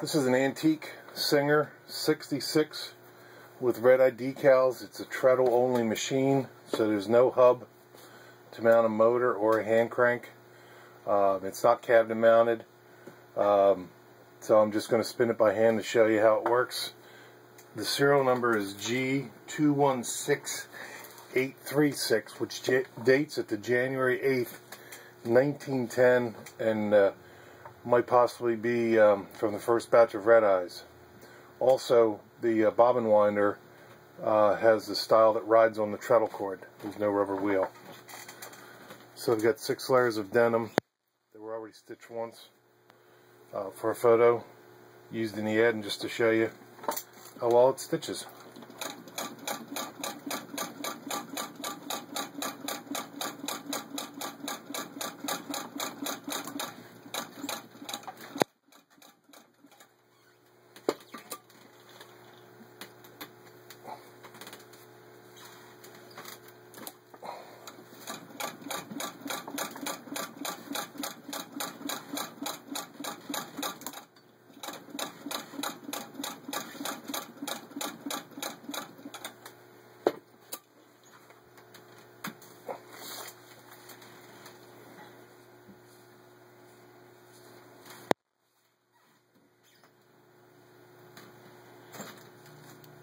This is an antique Singer 66 with red-eye decals. It's a treadle only machine, so there's no hub to mount a motor or a hand crank. It's not cabinet mounted, so I'm just going to spin it by hand to show you how it works. The serial number is G216836, which dates at the January 8th, 1910, and might possibly be from the first batch of red eyes. Also, the bobbin winder has the style that rides on the treadle cord. There's no rubber wheel. So I've got 6 layers of denim that were already stitched once for a photo used in the ad, and just to show you how well it stitches.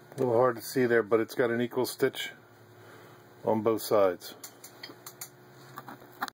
A little hard to see there, but it's got an equal stitch on both sides.